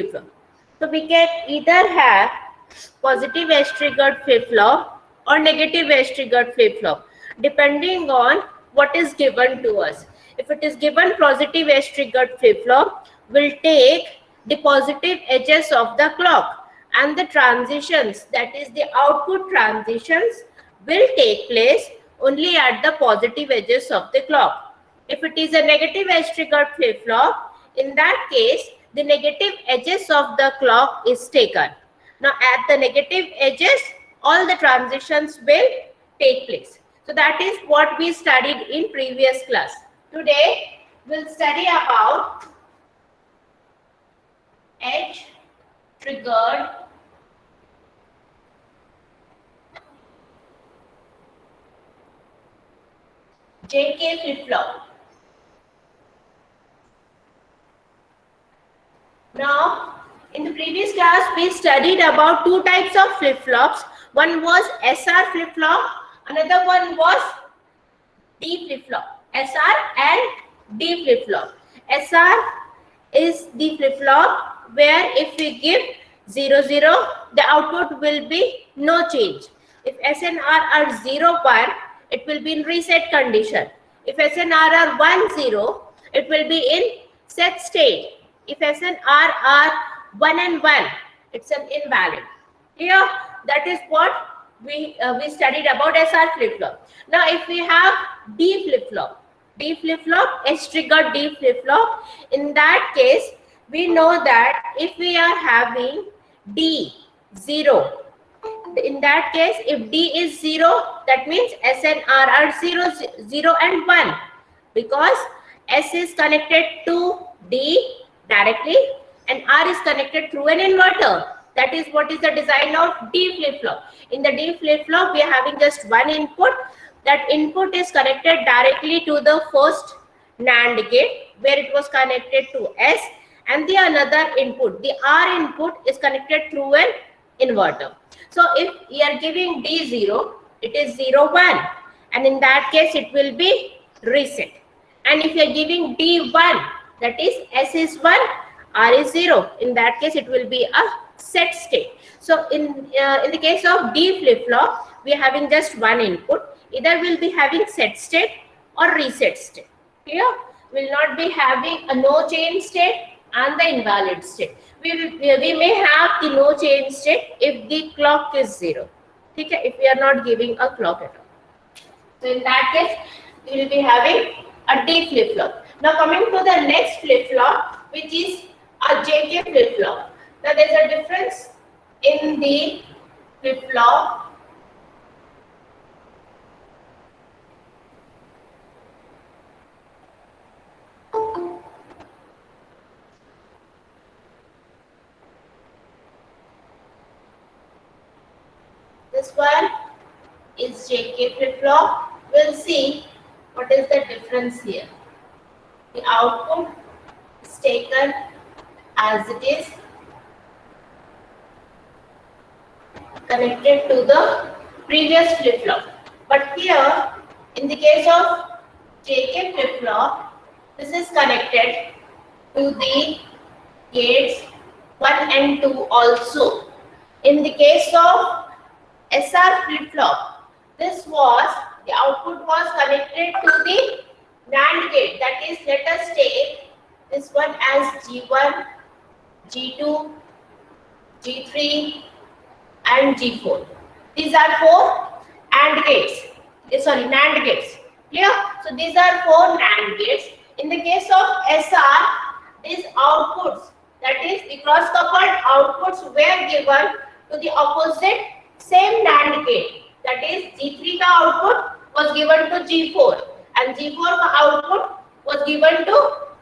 flip-flop. So we can either have positive edge triggered flip-flop or negative edge triggered flip-flop, depending on what is given to us. If it is given positive edge triggered flip-flop, we'll take the positive edges of the clock, and the transitions, that is the output transitions, will take place only at the positive edges of the clock. If it is a negative edge triggered flip-flop, in that case, the negative edges of the clock is taken. Now at the negative edges, all the transitions will take place. So that is what we studied in previous class. Today, we'll study about edge triggered JK flip-flop. Now, in the previous class, we studied about two types of flip-flops. One was SR flip-flop, another one was D flip-flop. SR and D flip-flop. SR is the flip-flop where if we give 0, 0, the output will be no change. If S and R are 0, 1, it will be in reset condition. If S and R are 1, 0, it will be in set state. If S and R are 1 and 1, it's an invalid. Here, that is what we studied about SR flip-flop. Now, if we have D flip-flop, edge triggered D flip-flop, in that case, we know that if we are having D 0, in that case, if D is 0, that means S and R are 0, 0 and 1, because S is connected to D directly and R is connected through an inverter. That is what is the design of D flip-flop. In the D flip-flop, we are having just one input. That input is connected directly to the first NAND gate where it was connected to S, and the another input, the R input, is connected through an inverter. So if you are giving D0, it is 0, 1, and in that case it will be reset. And if you are giving D1, that is S is 1, R is 0, in that case it will be a set state. So in the case of D flip-flop, we are having just one input. Either we'll be having set state or reset state. Here we'll not be having a no change state and the invalid state. We may have the no change state if the clock is 0. Okay? If we are not giving a clock at all. So in that case, we will be having a D flip-flop. Now coming to the next flip-flop, which is a JK flip-flop. Now there is a difference in the flip-flop. This one is JK flip-flop. We'll see what is the difference here. The output is taken as it is, connected to the previous flip-flop. But here, in the case of JK flip-flop, this is connected to the gates 1 and 2 also. In the case of SR flip-flop, the output was connected to the NAND gate. That is, let us take this one as G1, G2, G3 and G4. These are 4 NAND gates. Clear? So these are 4 NAND gates. In the case of SR, these outputs, that is the cross-coupled outputs, were given to the opposite same NAND gate. That is, G3 ka output was given to G4 and G4 ka output was given to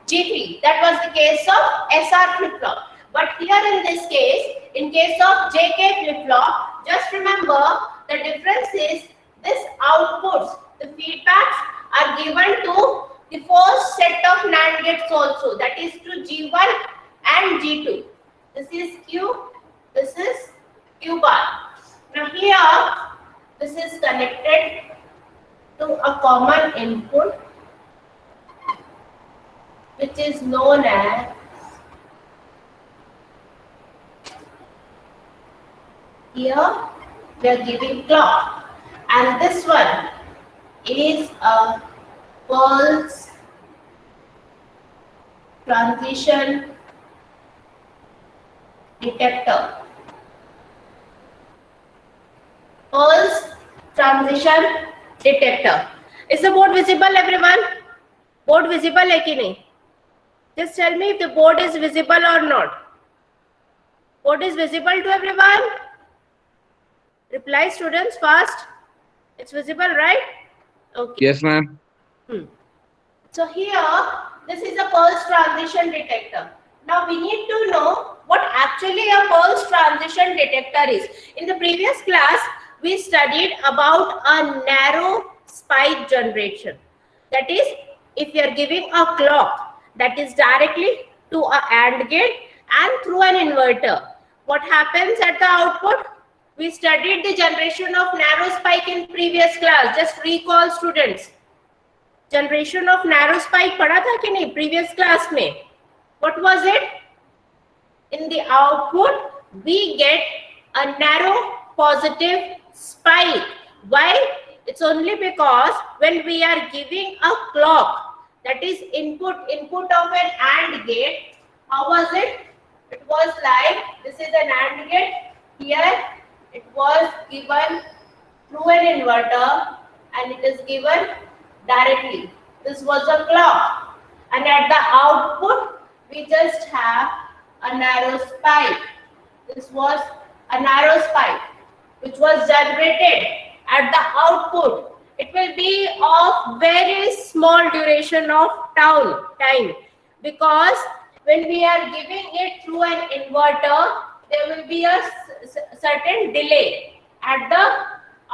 G3. That was the case of SR flip-flop. But here in this case, in case of JK flip-flop, just remember the difference is this outputs, the feedbacks are given to the first set of NAND gates also, that is to G1 and G2. This is Q, this is Q bar. Now here, this is connected to a common input which is known as Here we are giving clock, and this one is a pulse transition detector. Pulse transition detector. Is the board visible, everyone? Board visible hai ki nahi? Just tell me if the board is visible or not. Board is visible to everyone? Reply, students, fast. It's visible, right? Okay. Yes, ma'am. So here, this is a pulse transition detector. Now we need to know what actually a pulse transition detector is. In the previous class, we studied about a narrow spike generation. That is, if you are giving a clock that is directly to a AND gate and through an inverter, what happens at the output? We studied the generation of narrow spike in previous class. Just recall, students. Generation of narrow spike पढ़ा था कि नहीं previous class में? What was it? In the output we get a narrow positive spike. Why? It's only because when we are giving a clock, that is input of an AND gate. How was it? It was like this is an AND gate. Here it was given through an inverter and it is given directly. This was a clock, and at the output we just have a narrow spike. This was a narrow spike which was generated at the output. It will be of very small duration of time, because when we are giving it through an inverter, there will be a certain delay at the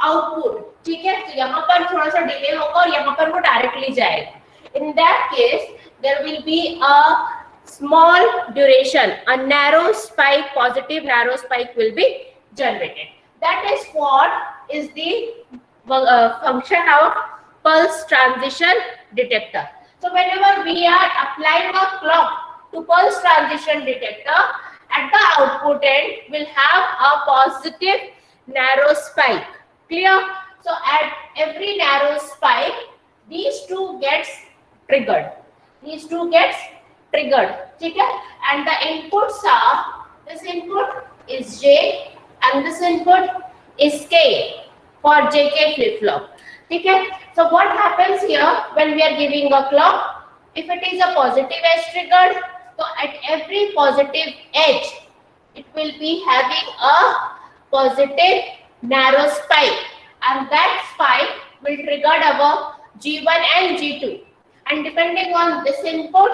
output. ठीक है, तो यहाँ पर थोड़ा सा delay होगा और यहाँ पर वो डायरेक्टली जाएगा. In that case there will be a small duration, a narrow spike, positive narrow spike will be generated. That is what is the function of pulse transition detector. So whenever we are applying a clock to pulse transition detector, at the output end will have a positive narrow spike. Clear? So at every narrow spike, these two gets triggered. These two gets triggered. Okay? And the inputs are, this input is J and this input is K for JK flip-flop. Okay? So what happens here when we are giving a clock? If it is a positive edge triggered, so at every positive edge, it will be having a positive narrow spike, and that spike will trigger our G1 and G2, and depending on this input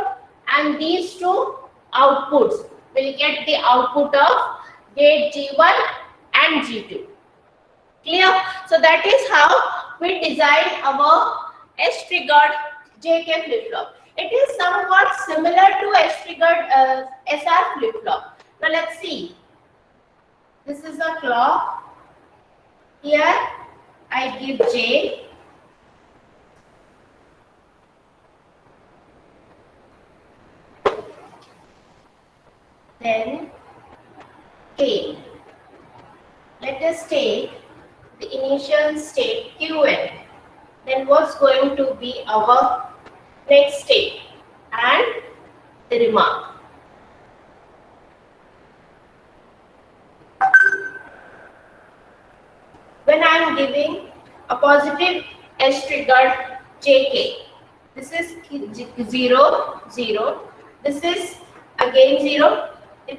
and these two outputs, will get the output of gate G1 and G2. Clear? So that is how we design our edge triggered JK flip-flop. It is somewhat similar to edge triggered SR flip-flop. Now let's see. This is a clock. Here I give J, then K. Let us take the initial state Qn. Then what's going to be our next state and the remark. When I am giving a positive edge triggered JK, this is 0, 0. This is again 0. The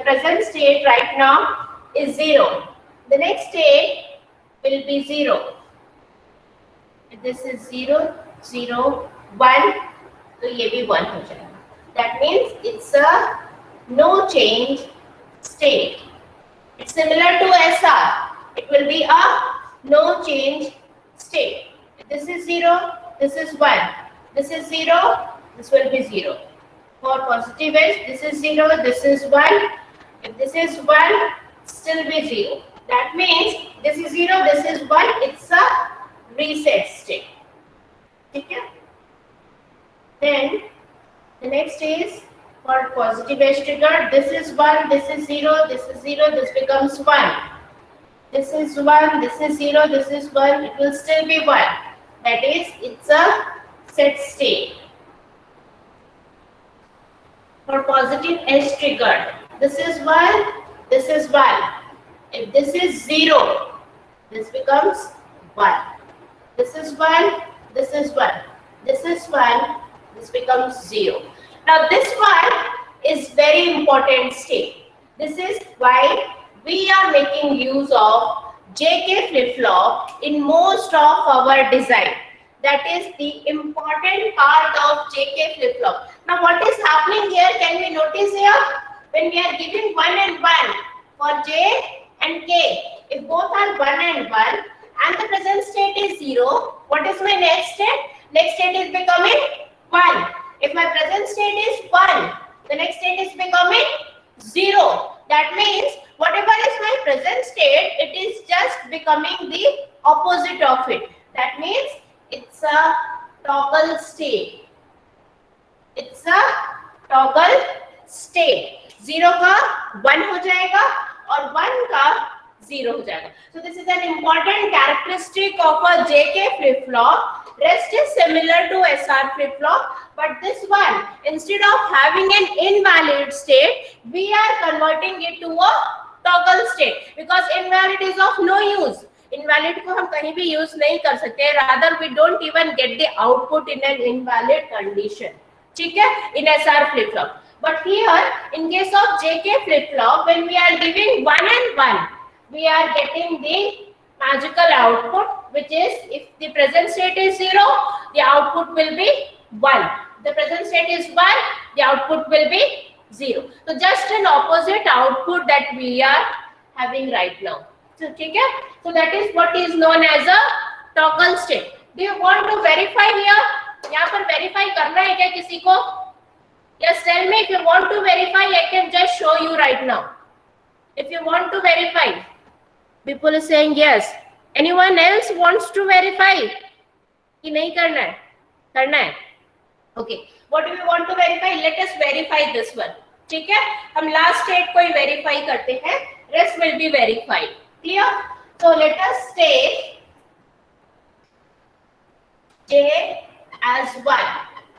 present state right now is 0. The next state will be 0. This is 0, 0, 1. So ये भी 1 हो जाएगा. That means it's a no change state. It's similar to SR. It will be a no change state. If this is 0, this is 1. This is 0, this will be 0. For positive edge, this is 0, this is 1. If this is 1, still be 0. That means this is 0, this is 1. It's a reset state. Okay? Then the next is For positive edge trigger, this is 1, this is 0, this is 0, this becomes 1. This is 1, this is 0, this is 1, it will still be 1. That is, it's a set state. For positive edge trigger, this is 1, this is 1. If this is 0, this becomes 1. This is 1, this is 1. This is 1, this becomes 0. Now this one is very important state. This is why we are making use of JK flip-flop in most of our design. That is the important part of JK flip-flop. Now what is happening here? Can we notice here? When we are giving 1 and 1 for J and K, if both are 1 and 1 and the present state is 0, what is my next state? Next state is becoming 1. If my present state is 1, the next state is becoming 0. That means whatever is my present state, it is just becoming the opposite of it. That means it's a toggle state. It's a toggle state. 0 का 1 हो जाएगा और 1 का 0 हो जाएगा. So this is an important characteristic of a JK flip-flop. Rest is similar to SR flip-flop, but this one, instead of having an invalid state, we are converting it to a toggle state because invalid is of no use. Invalid को हम कहीं भी use नहीं कर सकते. Rather, we don't even get the output in an invalid condition. ठीक है? In SR flip-flop. But here, in case of JK flip-flop, when we are giving 1 and 1, we are getting the magical output, which is if the present state is 0, the output will be 1. The present state is 1, the output will be 0. So just an opposite output that we are having right now. So, okay? So that is what is known as a toggle state. Do you want to verify here? यहाँ पर verify करना है क्या किसी को? Yes, tell me if you want to verify. I can just show you right now. If you want to verify. People are saying yes. Anyone else wants to verify? कि नहीं करना है? करना है? Okay. What do we want to verify? Let us verify this one. ठीक है? हम last state को ही verify करते हैं. Rest will be verified. Clear? So let us take J as 1.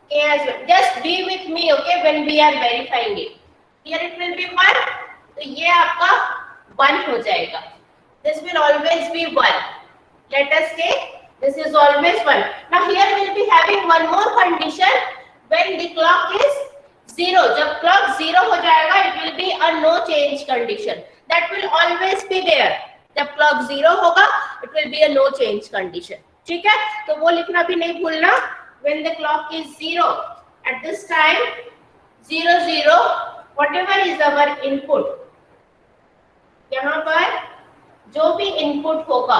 K as 1. Just be with me, okay? When we are verifying it. Here it will be 1. तो ये आपका 1 हो जाएगा. This will always be 1. Let us take this is always 1. Now here we will be having one more condition when the clock is 0. जब clock 0 हो जाएगा, it will be a no change condition. That will always be there. जब clock 0 होगा, it will be a no change condition. ठीक है? तो वो लिखना भी नहीं भूलना. When the clock is 0, at this time 0 0, whatever is our input, यहाँ पर जो भी इनपुट होगा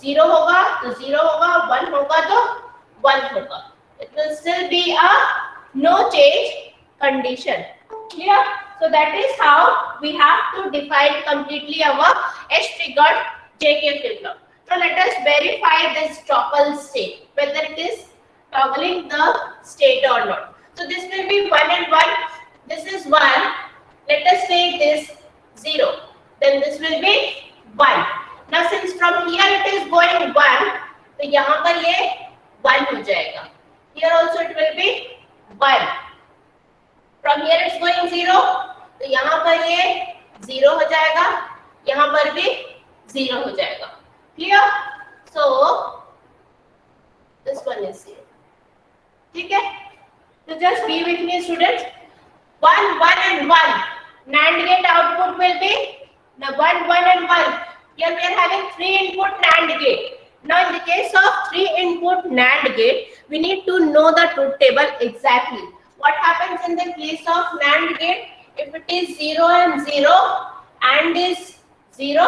0 होगा तो 0 होगा, 1 होगा तो 1 होगा. It will still be a no change condition. Clear? So that is how we have to define completely our edge-triggered JK flip-flop. Now let us verify this toggle state, whether it is toggling the state or not. So this will be 1 and 1. This is 1. Let us take this 0. Then this will be 1. Now since from here it is going 1, तो यहाँ पर ये 1 हो जाएगा. Here also it will be 1. From here it's going 0, तो यहाँ पर ये 0 हो जाएगा. यहाँ पर भी 0 हो जाएगा. Clear? So this one is 0. ठीक है? So just be with me, students. 1 1 and 1. NAND gate output will be now 1 1 and 1. Here we are having 3 input NAND gate. Now in the case of 3 input NAND gate, we need to know the truth table exactly. What happens in the case of NAND gate? If it is 0 and 0, AND is 0,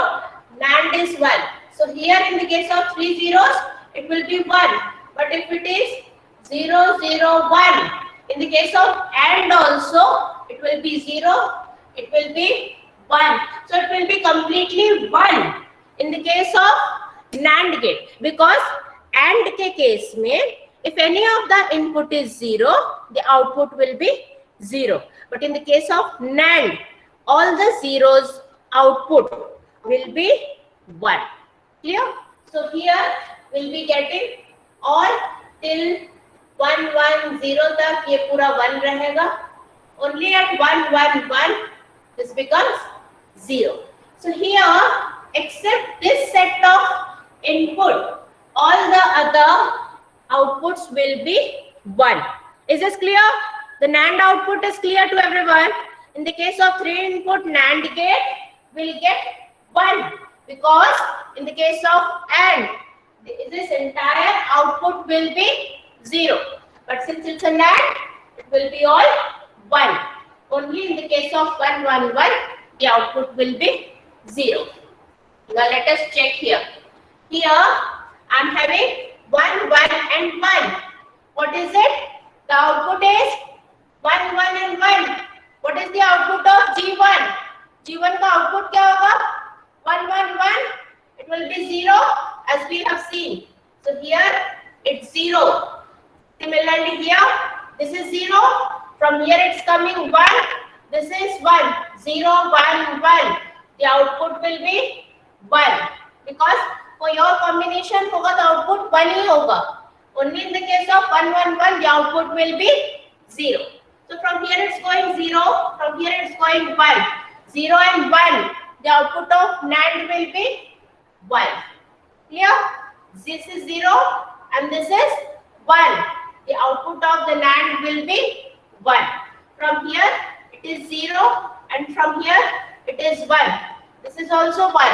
NAND is 1. So here in the case of 3 zeros, it will be 1. But if it is 0 0 1, in the case of AND also, it will be 0, it will be 1. So it will be completely 1 in the case of NAND gate, because AND के case में if any of the input is 0, the output will be 0. But in the case of NAND, all the zeros output will be 1. Clear? So here we'll be getting all till 1 1 0 तक ये पूरा 1 रहेगा. Only at 1 1 1 this becomes 0. So here, except this set of input, all the other outputs will be 1. Is this clear? The NAND output is clear to everyone. In the case of 3 input NAND gate, we'll get 1, because in the case of AND, this entire output will be 0. But since it's a NAND, it will be all 1. Only in the case of 1 1 1, the output will be 0. Now let us check here. Here I am having 1 1 and 1. What is it? The output is 1 1 and 1. What is the output of G1? G1 का output क्या होगा? 1 1 1. It will be 0, as we have seen. So here it's 0. Similarly here, this is 0. From here it's coming 1. This is 1. 0 1 1. The output will be 1. Because कोई और combination होगा तो output 1 ही होगा. Only in the case of 1 1 1, the output will be 0. So from here it's going 0. From here it's going 1. 0 and 1. The output of NAND will be 1. Clear? This is 0 and this is 1. The output of the NAND will be 1. From here it is 0 and from here it is 1. This is also 1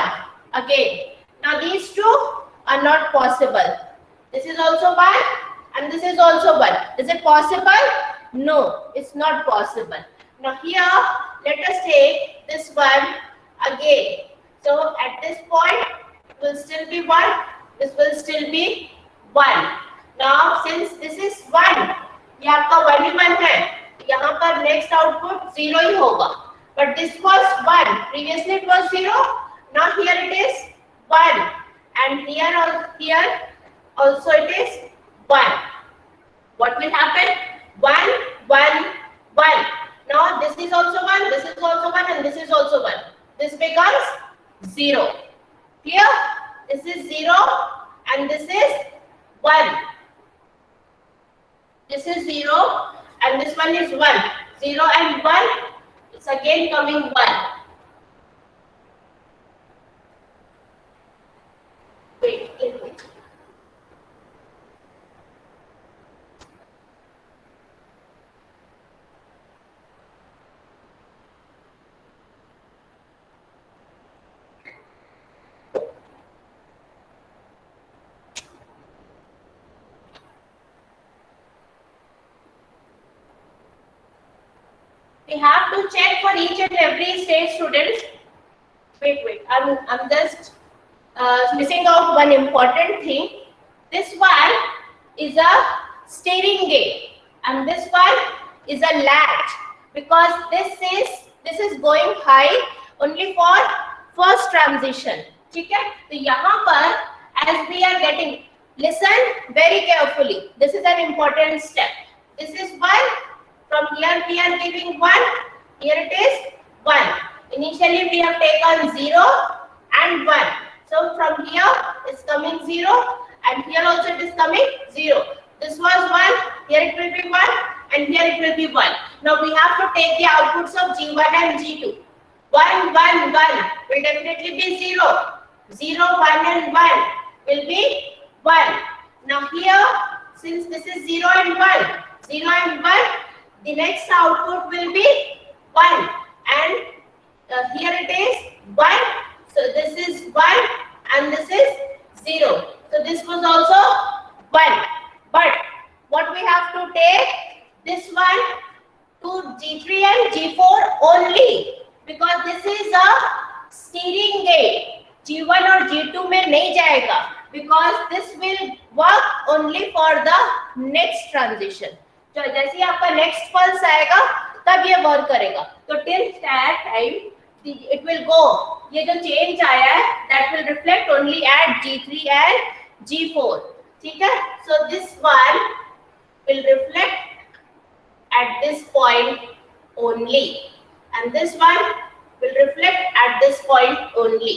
again. Now these two are not possible. This is also 1 and this is also 1. Is it possible? No, it's not possible. Now here let us take this one again. So at this point it will still be 1. This will still be 1. Now since this is 1, ये आपका 1 ही 1 है, यहाँ पर next output 0 ही होगा. But this was 1. Previously it was 0. Now here it is 1, and here also it is 1. What will happen? 1 1 1. Now this is also 1. This is also 1, and this is also 1. This becomes 0. Clear? This is 0 and this is 1. This is 0 and this one is 1. 0 and 1, it's again coming 1. Wait. We have to check for each and every stage, students. Wait. I'm just missing out one important thing. This one is a steering gate and this one is a latch, because this is going high only for first transition. ठीक है? तो यहाँ पर as we are getting, listen very carefully. This is an important step. This is 1. From here we are giving 1. Here it is 1. Initially we have taken 0 and 1. So from here it's coming 0 and here also it is coming 0. This was 1. Here it will be 1 and here it will be 1. Now we have to take the outputs of G1 and G2. 1 1 1 will definitely be 0. 0 1 and 1 will be 1. Now here, since this is 0 and 1, 0 and 1, the next output will be 1 and here it is 1. So this is 1 and this is 0. So this was also 1. But what we have to take this one to G3 and G4 only, because this is a steering gate. G1 और G2 में नहीं जाएगा, because this will work only for the next transition. तो जैसे ही आपका next pulse आएगा तब ये work करेगा. तो till that time it will go. ये जो change आया है that will reflect only at G3 and G4. ठीक है? So this one will reflect at this point only, and this one will reflect at this point only.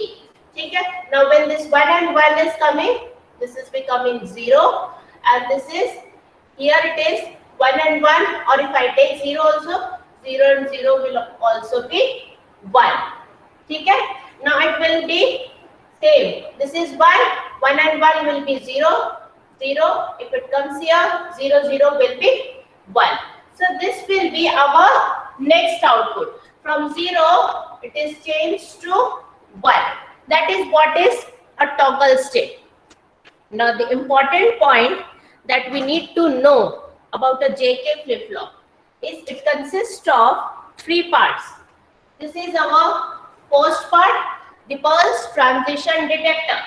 ठीक है? Now when this 1 and 1 is coming, this is becoming 0, and this is, here it is 1 and 1, or if I take 0 also, 0 and 0 will also be 1. ठीक है? Now it will be same. This is 1, 1 and 1 will be 0, 0. If it comes here, 0, 0 will be 1. So this will be our next output. From 0, it is changed to 1. That is what is a toggle state. Now the important point that we need to know about a JK flip-flop is it consists of 3 parts. This is our first part, the pulse transition detector.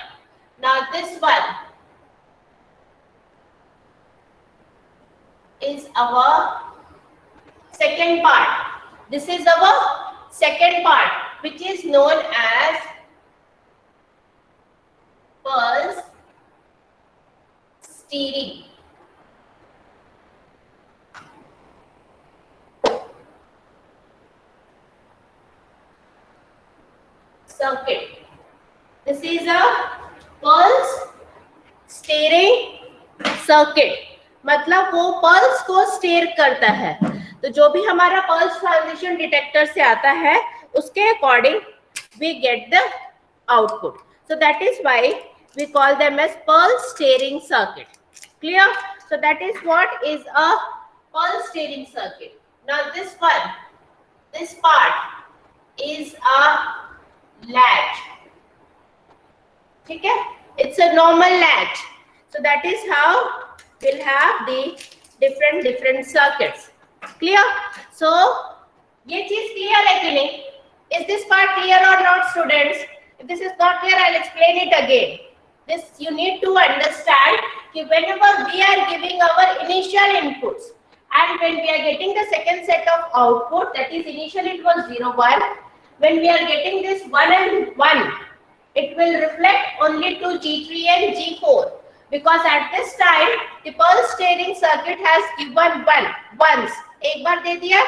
Now this one is our second part. This is our second part, which is known as pulse steering. Circuit. This is a pulse steering circuit. मतलब वो pulse को stair करता है, तो जो भी हमारा pulse transition detector से आता है उसके according we get the output. So that is why we call them as pulse steering circuit. Clear? So that is what is a pulse steering circuit. Now this one, this part is a latch. ठीक है? It's a normal latch. So that is how we'll have the different circuits. Clear? So ये चीज clear है कि नहीं? Is this part clear or not, students? If this is not clear, I'll explain it again. This you need to understand कि whenever we are giving our initial inputs and when we are getting the second set of output, that is initially it was 0, 1. When we are getting this 1 and 1, it will reflect only to G3 and G4 because at this time the pulse steering circuit has given 1 once. एक बार दे दिया.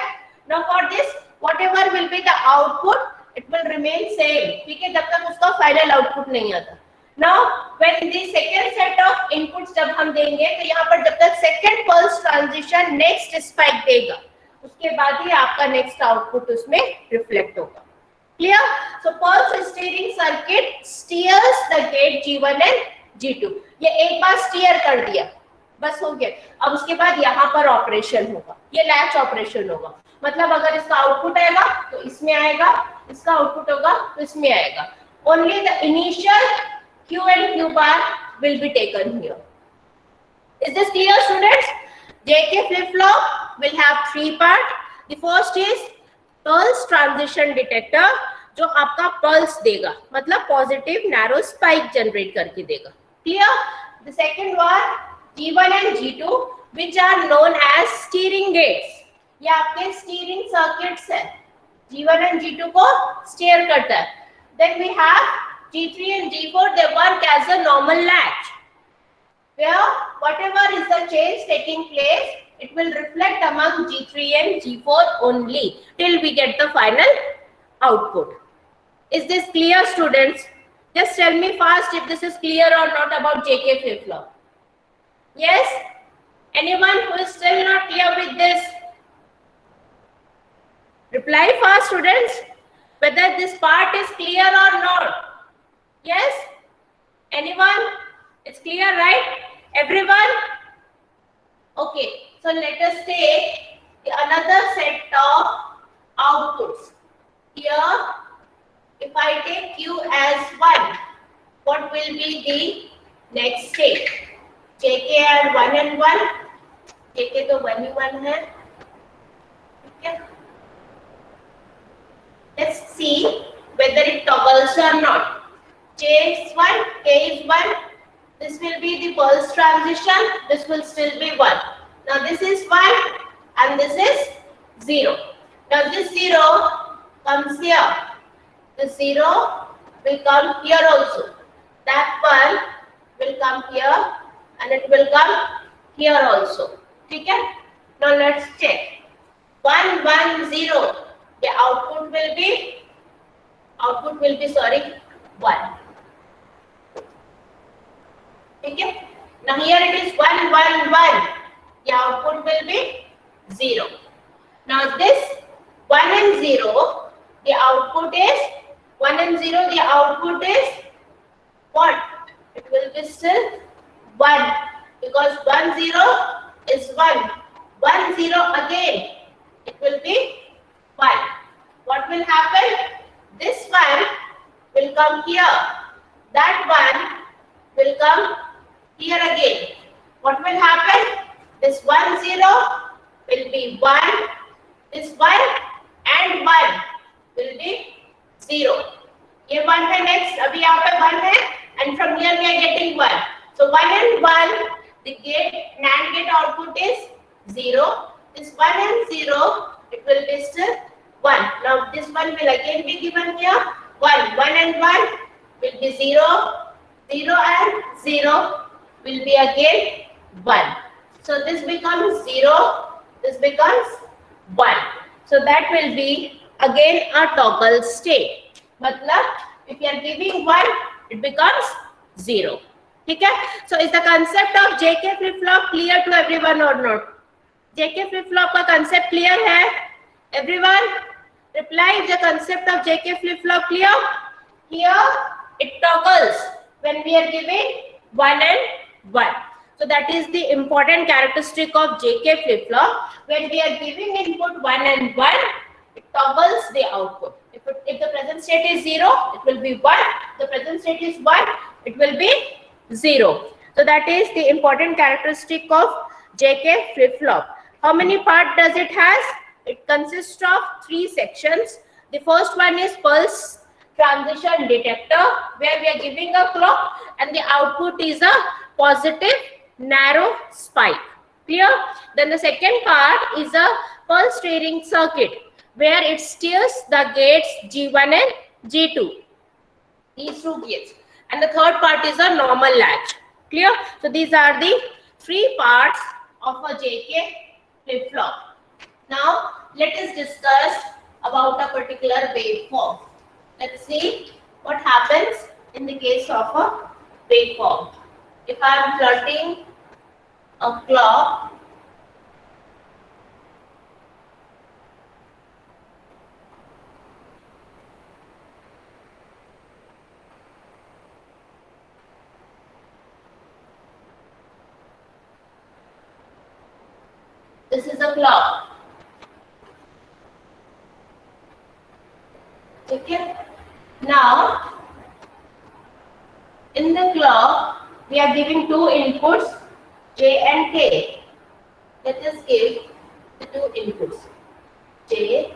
Now for this, whatever will be the output, it will remain same. ठीक है, जब तक उसका final output नहीं आता. Now when the second set of inputs जब हम देंगे तो यहाँ पर जब तक second pulse transition next spike देगा, उसके बाद ही आपका next output उसमें reflect होगा. Clear? So pulse steering circuit steers the gate G1 and G2. ये एक बार steer कर दिया, बस हो गया. अब उसके बाद यहाँ पर ऑपरेशन होगा, ये लैच ऑपरेशन होगा. मतलब अगर इसका आउटपुट आएगा तो इसमें आएगा, इसका आउटपुट होगा तो इसमें आएगा. Only the initial Q and Q bar will be taken here. Is this clear, students? JK flip-flop will have 3 parts. The first is pulse transition detector, जो आपका पल्स देगा, मतलब पॉजिटिव नैरो स्पाइक जनरेट करके देगा. Clear? The second one G1 and G2, which are known as steering gates. ये आपके steering circuits है. G1 and G2 को steer करता है. Then we have G3 and G4. They work as a normal latch, where whatever is the change taking place, it will reflect among G3 and G4 only till we get the final output. Is this clear, students? Just tell me fast if this is clear or not about JK flip-flop. Yes? Anyone who is still not clear with this? Reply fast, students, whether this part is clear or not. Yes? Anyone? It's clear, right? Everyone? Okay, so let us take another set of outputs. Here, if I take Q as 1, what will be the next state? JK and 1 and 1. JK तो 1 ही 1 है. Okay. Let's see whether it toggles or not. J is 1, K is 1. This will be the pulse transition. This will still be 1. Now this is 1 and this is 0. Now this 0 comes here. The 0 will come here also. That 1 will come here and it will come here also. ठीक है? Now let's check. 1 1 0, the output will be 1. Okay. Now here it is 1 1 1, the output will be 0. Now this 1 and 0, the output is 1 and 0, the output is what? It will be still 1, because 1 0 is 1. 1 0 again, it will be 1. What will happen? This one will come here. That one will come here again. What will happen? This 1 0 will be 1. This 1 and 1 will be 0. ये 1 है next. अभी यहाँ पे 1 है and from here we are getting 1. So 1 and 1, the NAND gate output is 0. This 1 and 0, it will be still 1. Now this one will again be given here. 1 and 1 will be 0. 0 and 0 will be again 1. So this becomes 0. This becomes 1. So that will be again a toggle state. Matlab, if you are giving 1, it becomes 0. Okay? So is the concept of JK flip-flop clear to everyone or not? JK flip-flop का concept clear है? Everyone? Reply if the concept of JK flip-flop clear. Here it toggles when we are giving 1 and 1. So that is the important characteristic of JK flip-flop. When we are giving input 1 and 1, it toggles the output. If the present state is 0, it will be 1. If the present state is 1, it will be 0. So that is the important characteristic of JK flip-flop. How many parts does it has? It consists of 3 sections. The first one is pulse transition detector, where we are giving a clock and the output is a positive narrow spike. Clear? Then the second part is a pulse steering circuit, where it steers the gates G1 and G2. These 2 gates. And the third part is a normal latch. Clear? So these are the 3 parts of a JK flip-flop. Now let us discuss about a particular waveform. Let's see what happens in the case of a waveform. If I am plotting a clock, this is a clock. Okay. Now, in the clock, we are giving 2 inputs, J and K. Let us give the 2 inputs, J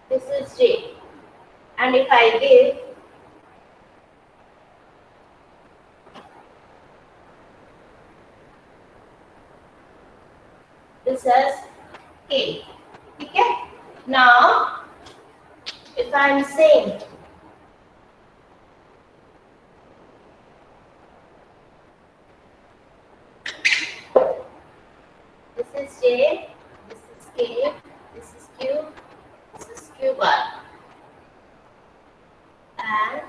this is J, and if I give this as K. Okay? Now, if I am saying this is J, this is K, this is Q, this is Q bar, and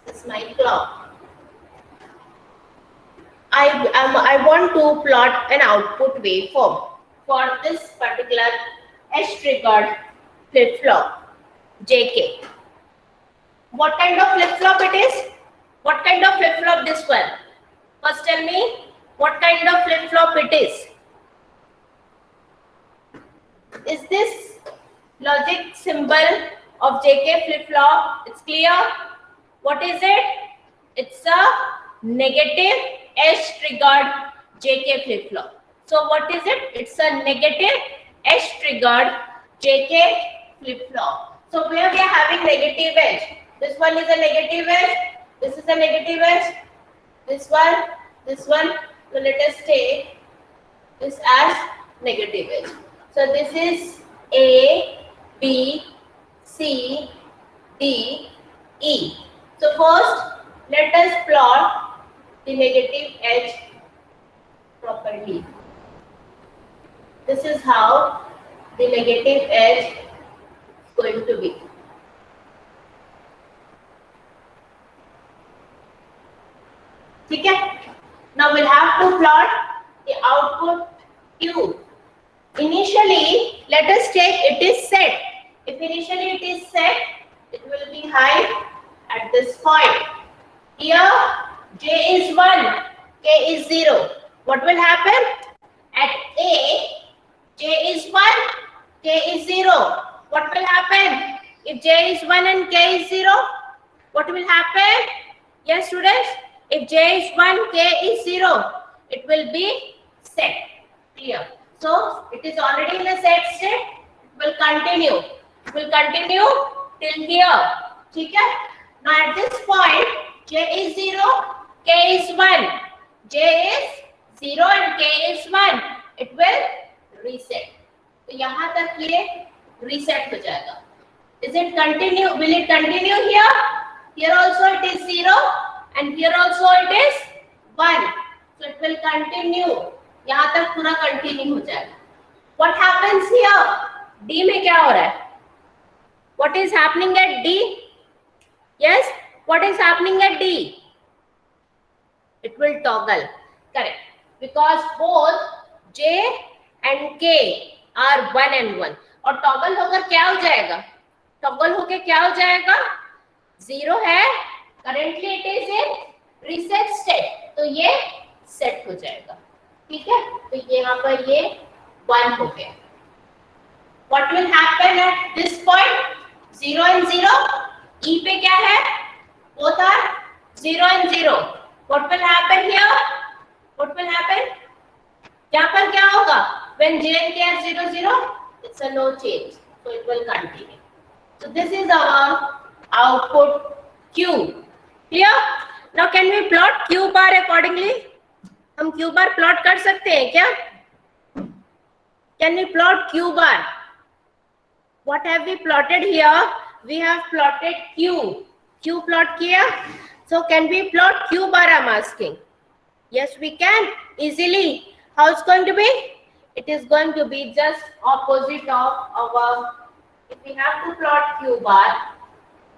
this is my clock. I want to plot an output waveform for this particular H-triggered flip-flop, JK. What kind of flip-flop it is? What kind of flip-flop this one? First tell me what kind of flip-flop it is. Is this logic symbol of JK flip-flop? It's clear? What is it? It's a negative H-triggered JK flip-flop. So what is it? It's a negative H-triggered JK flip-flop. So where we are having negative edge. This one is a negative edge. This is a negative edge. This one. So let us take this as negative edge. So this is A, B, C, D, E. So first, let us plot the negative edge properly. This is how the negative edge is going to be. Okay? Now we'll have to plot the output Q. Initially, let us take it is set. If initially it is set, it will be high at this point. Here, J is 1, K is 0. What will happen? At A, J is 1, K is 0. What will happen? If J is 1 and K is 0, what will happen? Yes, students? If J is 1, K is 0, it will be set. Clear? So, it is already in a set state. It will continue. It will continue till here. Okay? Now, at this point, J is 0, K is 1. J is 0 and K is 1. It will reset. तो यहाँ तक ये reset हो जाएगा. Is it continue? Will it continue here? Here also it is 0 and here also it is 1. So it will continue. यहाँ तक पूरा continue हो जाएगा. What happens here? D में क्या हो रहा है? What is happening at D? Yes. What is happening at D? It will toggle. Correct. Because both J and K are 1 and 1. और toggle होकर क्या हो जाएगा? Toggle होकर क्या हो जाएगा? 0 है. Currently it is in reset state. तो ये set हो जाएगा. ठीक है? तो ये यहाँ पर ये 1 हो गया. What will happen at this point? 0 and 0. E पे क्या है? Both are 0 and 0. What will happen here? What will happen? यहाँ पर क्या होगा? When J and K are 0, 0, it's a no change. So it will continue. So this is our output Q. Clear? Now can we plot Q bar accordingly? हम Q bar plot कर सकते हैं क्या? Can we plot Q bar? What have we plotted here? We have plotted Q. Q plot किया. So can we plot Q bar? I'm asking. Yes, we can easily. How it's going to be? It is going to be just opposite of our. If we have to plot Q bar,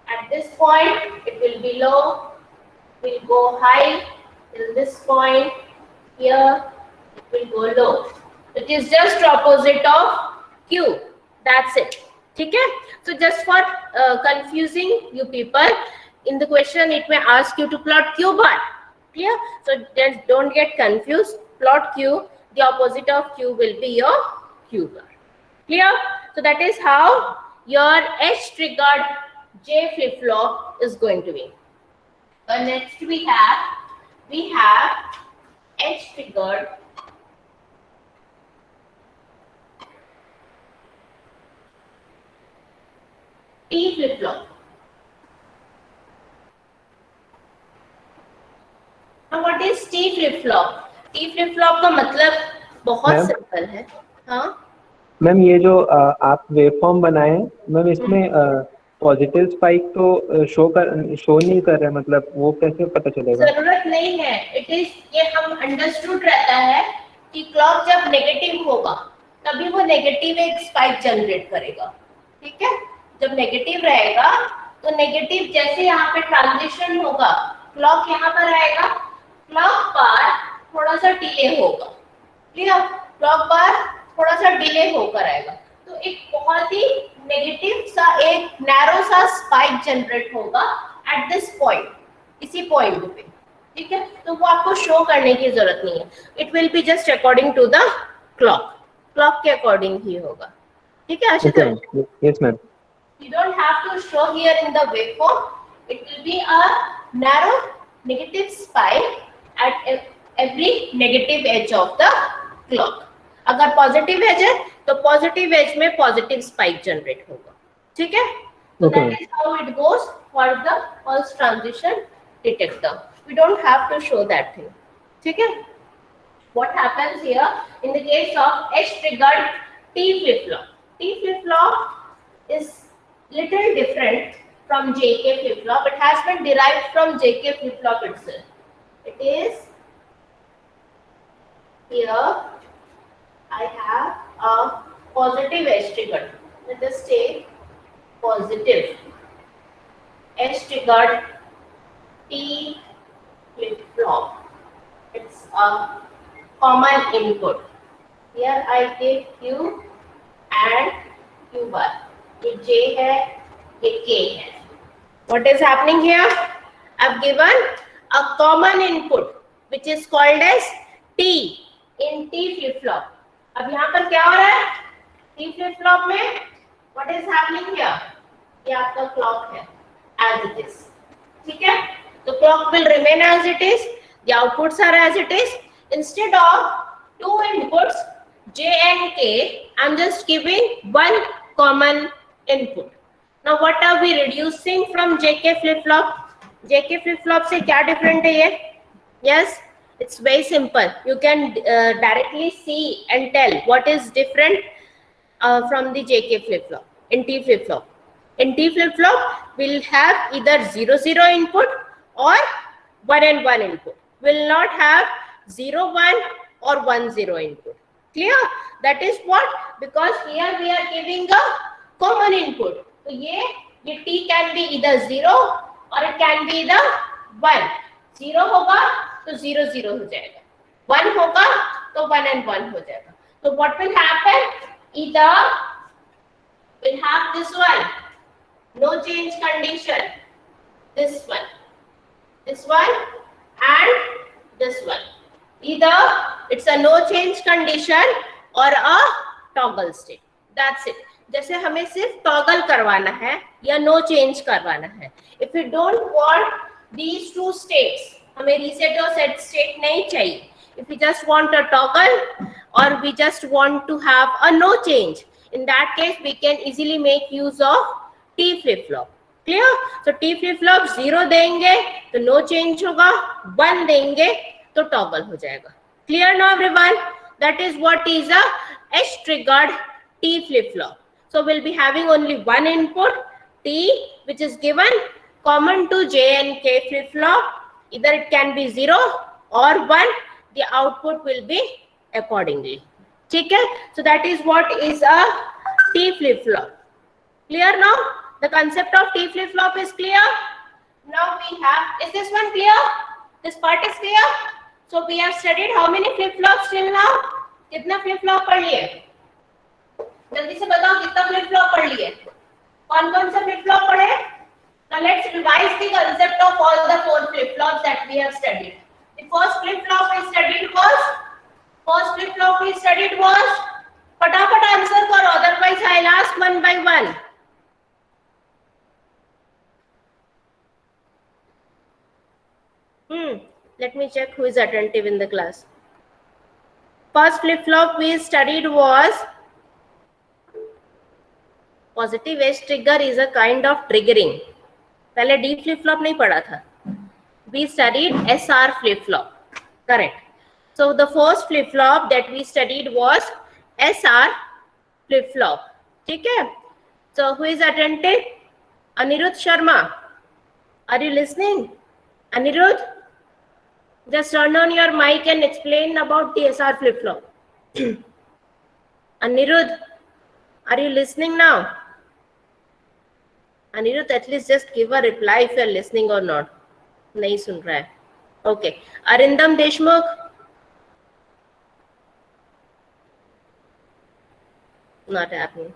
at this point it will be low. Will go high till this point. Here it will go low. It is just opposite of Q. That's it. Okay? So just for confusing you people, in the question it may ask you to plot Q bar. Clear? So just don't get confused. Plot Q. The opposite of Q will be your Q bar. Clear? So that is how your H triggered J flip flop is going to be. Next we have H triggered T flip flop. Now what is T flip flop? T flip flop का मतलब बहुत simple है. हाँ ma'am, ये जो आप waveform बनाए हैं मैम, इसमें पॉजिटिव स्पाइक तो शो नहीं कर रहा है, मतलब वो कैसे पता चलेगा? जरूरत नहीं है. इट इज ये हम अंडरस्टूड रहता है कि क्लॉक जब नेगेटिव होगा तभी वो नेगेटिव एक स्पाइक जनरेट करेगा. ठीक है? जब नेगेटिव रहेगा तो नेगेटिव जैसे यहाँ पे ट्रांजिशन होगा, क्लॉक यहाँ पर आएगा, क्लॉक बार थोड़ा सा डिले होगा. क्लियर? क्लॉक बार थोड़ा सा डिले होकर आएगा तो एक बहुत ही नेगेटिव सा एक नैरो सा स्पाइक जनरेट होगा एट दिस पॉइंट, इसी पॉइंट पे. ठीक है? तो वो आपको शो करने की जरूरत नहीं है. It will be just according to the clock. Clock के अकॉर्डिंग ही होगा. ठीक है Ashutosh? Yes ma'am. You don't have to show here in the waveform. It will be a narrow negative spike at every negative edge of the clock. अगर positive as है तो positive as में positive spike generate होगा. ठीक है? So that is how it goes for the pulse transition detector. We don't have to show that thing. ठीक है? what happens here in the case of H triggered T flip flop. T flip flop is little different from JK flip flop. It has been derived from JK flip flop itself. It is here. I have a positive H triggered. Let us say positive H triggered T flip flop. It's a common input. Here I give Q and Q bar. ये J है, ये K है. What is happening here? I've given a common input which is called as T in T flip flop. अब यहाँ पर क्या हो रहा है? T flip flop में what is happening here? ये आपका clock है as it is. ठीक है? The clock will remain as it is. The outputs are as it is. Instead of two inputs J and K, I'm just giving one common input. Now what are we reducing from JK flip flop? JK flip flop से क्या different है ये? Yes, it's very simple. You can directly see and tell what is different from the JK flip flop in T flip flop. In T flip flop, we'll have either 0 0 input or 1 and 1 input. Will not have 0 1 or 1 0 input. Clear? That is what, because here we are giving a common input. So ये T can be either 0 or it can be the 1. 0 होगा तो 0 0 हो जाएगा. 1 होगा तो 1 and 1 हो जाएगा. So what will happen? Either we'll have this one, no change condition, this one and this one. Either it's a no change condition or a toggle state. That's it. जैसे हमें सिर्फ टॉगल करवाना है या no change करवाना है. If we don't want these two states, हमें reset और set state नहीं चाहिए. If we just want a toggle or we just want to have a no change, in that case we can easily make use of T flip flop. Clear? So T flip flop 0 देंगे तो no change होगा, 1 देंगे तो toggle हो जाएगा. Clear now everyone? That is what is a H triggered T flip flop. So we'll be having only one input T, which is given common to J and K flip flop. Either it can be 0 or 1. The output will be accordingly. Okay? So that is what is a T flip flop. Clear now? The concept of T flip flop is clear. Now we have, is this one clear? This part is clear? So we have studied how many flip flops till now? कितना flip flop पढ़ लिए? जल्दी से बताओ कितना flip flop पढ़ लिए? कौन-कौन सा flip flop पढ़े? Now let's revise the concept of all the 4 flip flops that we have studied. The first flip flop we studied was फटाफट आंसर करो, otherwise I'll ask one by one. Let me check who is attentive in the class. First flip flop we studied was positive edge trigger is a kind of triggering. पहले D flip flop नहीं पढ़ा था. We studied SR flip flop. Correct. So the first flip flop that we studied was SR flip flop. ठीक है? So who is attentive? Anirudh Sharma. Are you listening? Anirudh, just turn on your mic and explain about the SR flip flop. Anirudh, are you listening now? Anirudh, at least just give a reply if you are listening or not. नहीं सुन रहा है. Okay. Arindam Deshmukh. Not happening.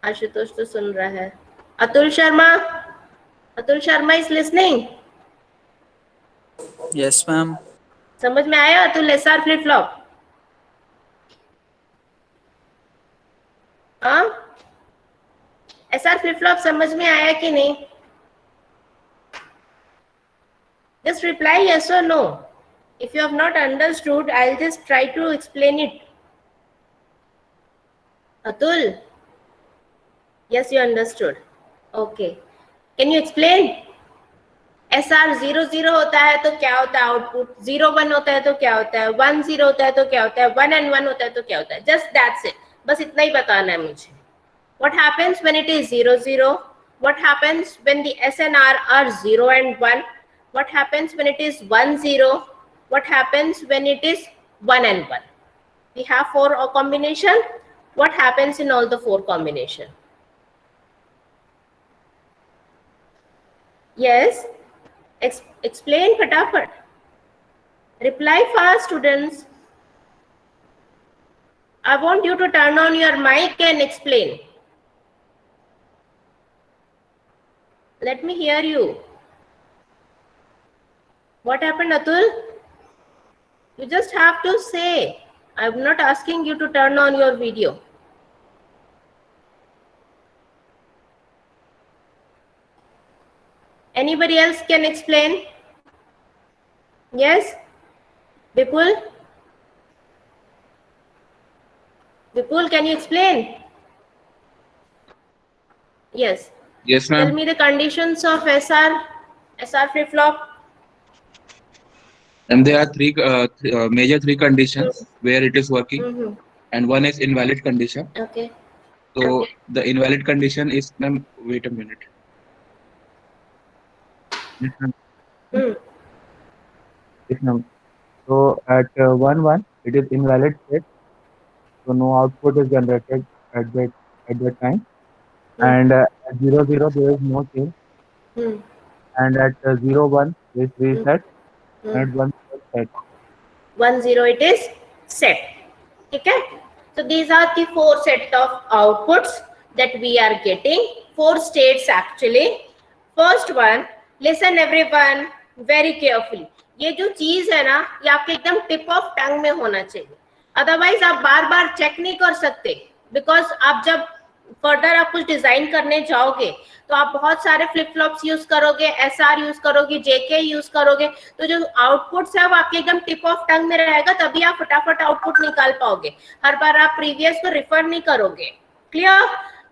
Ashutosh तो सुन रहा है. Atul Sharma. Atul Sharma is listening. Yes, ma'am. समझ में आया Atul SR flip flop? हाँ? SR flip flop समझ में आया कि नहीं? Just reply yes or no. If you have not understood, I'll just try to explain it. Atul? Yes, you understood. Okay. Can you explain? SR 0-0 होता है तो क्या होता है आउटपुट, 0-1 होता है तो क्या होता है, 1-0 होता है तो क्या होता है, 1-1 होता है तो क्या होता है. जस्ट दैट्स इट, बस इतना ही बताना है मुझे. What happens when it is 0-0? What happens when the SNR are 0 and 1? What happens when it is 1-0? What happens when it is 1 and 1? We have 4 combination. What happens in all the 4 combination? Yes, explain fatafat. Reply fast, students. I want you to turn on your mic and explain. Let me hear you. What happened, Atul? You just have to say. I'm not asking you to turn on your video. Anybody else can explain? Yes? Vipul? Vipul, can you explain? Yes. Yes, Tell ma'am. me the conditions of SR flip-flop. And there are major three conditions where it is working, Mm-hmm. and one is invalid condition. Okay. So the invalid condition is, ma'am, wait a minute. Yes, ma'am. Mm. Yes, ma'am. So at 1-1, it is invalid state. So no output is generated at that time. And at 0-0, there is no change. Mm. And at 0-1, it is reset. Mm. And 1 is set. 1-0 it is set. Okay. So these are the 4 set of outputs that we are getting. 4 states actually. First one, listen everyone very carefully. ये जो चीज है ना, ये आपके एकदम tip of tongue में होना चाहिए. अदरवाइज आप बार बार चेक नहीं कर सकते, बिकॉज आप जब फर्दर आप कुछ डिजाइन करने जाओगे तो आप बहुत सारे फ्लिप फ्लॉप्स यूज करोगे, SR यूज करोगे, JK यूज करोगे, तो जो आउटपुट्स है वो आपके एकदम टिप ऑफ टंग में रहेगा, तभी आप फटाफट आउटपुट निकाल पाओगे. हर बार आप प्रीवियस को रिफर नहीं करोगे. Clear?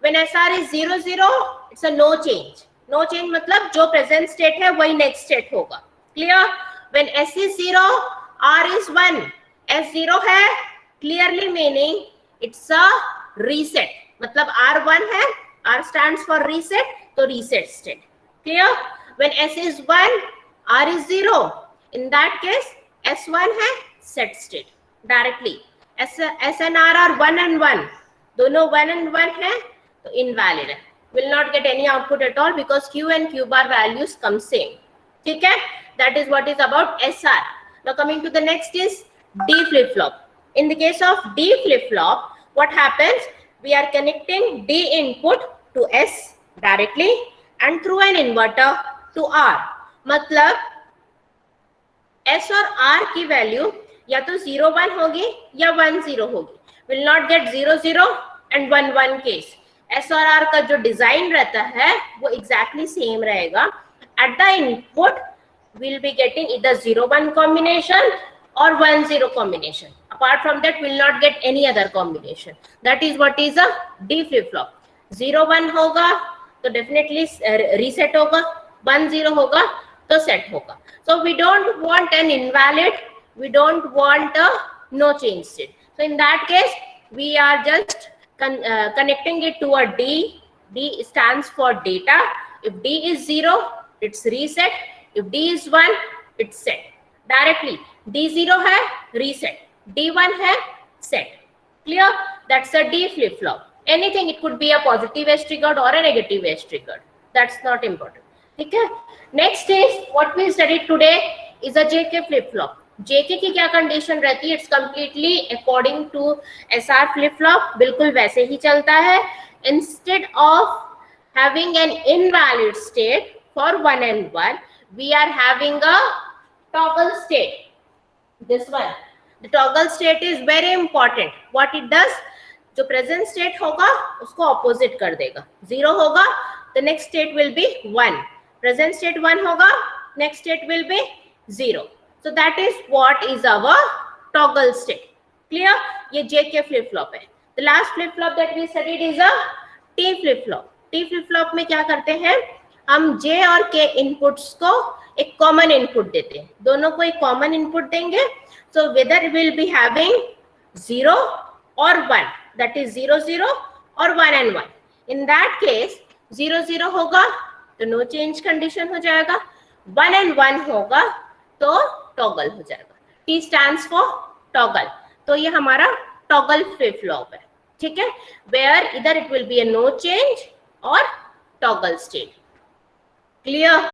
When SR is 0-0, it's a no change. No change मतलब जो प्रेजेंट स्टेट है वही नेक्स्ट स्टेट होगा. Clear? When S is 0, R is 1, S 0 है, clearly meaning it's a reset. मतलब R 1 है, R stands for reset, तो reset state. Clear? When S is 1, R is 0. In that case, S1 है set state directly. S and R are 1 and 1. दोनों 1 and 1 है, तो invalid है. Will not get any output at all because Q and Q bar values come same. ठीक है? That is what is about SR. Now coming to the next is D flip flop. In the case of D flip flop, what happens? We are connecting D input to S directly and through an inverter to R. मतलब S और R की value या तो 0-1 होगी या 1-0 होगी. Will not get 0-0 and 1-1 case. S और R का जो डिजाइन रहता है वो exactly same रहेगा. At the input, we'll be getting either 0-1 combination or 1-0 combination. Apart from that, we'll not get any other combination. That is what is a D flip flop. 0-1 होगा तो definitely reset होगा, 1-0 होगा तो set होगा. So we don't want an invalid, we don't want a no change state. So in that case, we are just connecting it to a D. D stands for data. If D is 0, it's reset. If D is 1, it's set. Directly D0 है reset, D1 है set. Clear? That's a D flip flop. Anything, it could be a positive edge triggered or a negative edge triggered. That's not important. ठीक है? Next is what we studied today is a JK flip flop. JK की क्या condition रहती है? It's completely according to SR flip flop. बिल्कुल वैसे ही चलता है. Instead of having an invalid state for 1 and 1, we are having a toggle state. This one, the toggle state is very important. What it does, जो present state होगा उसको opposite कर देगा. 0 होगा, the next state will be 1. Present state 1 होगा, next state will be 0. So that is what is our toggle state. Clear? ये JK flip flop है. The last flip flop that we studied is a T flip flop. T flip flop में क्या करते हैं? हम J और K inputs को एक कॉमन इनपुट देते हैं, दोनों को एक कॉमन इनपुट देंगे. So whether will be having 0 और 1, दैट इज 0 0 और 1 and 1. इन दैट केस 0 0 होगा तो नो चेंज कंडीशन हो जाएगा, 1 and 1 होगा तो टॉगल हो जाएगा. T stands for toggle. तो ये हमारा टॉगल फ्लिप फ्लॉप है, ठीक है, वेयर इधर it will B a no change और टॉगल स्टेट. क्लियर?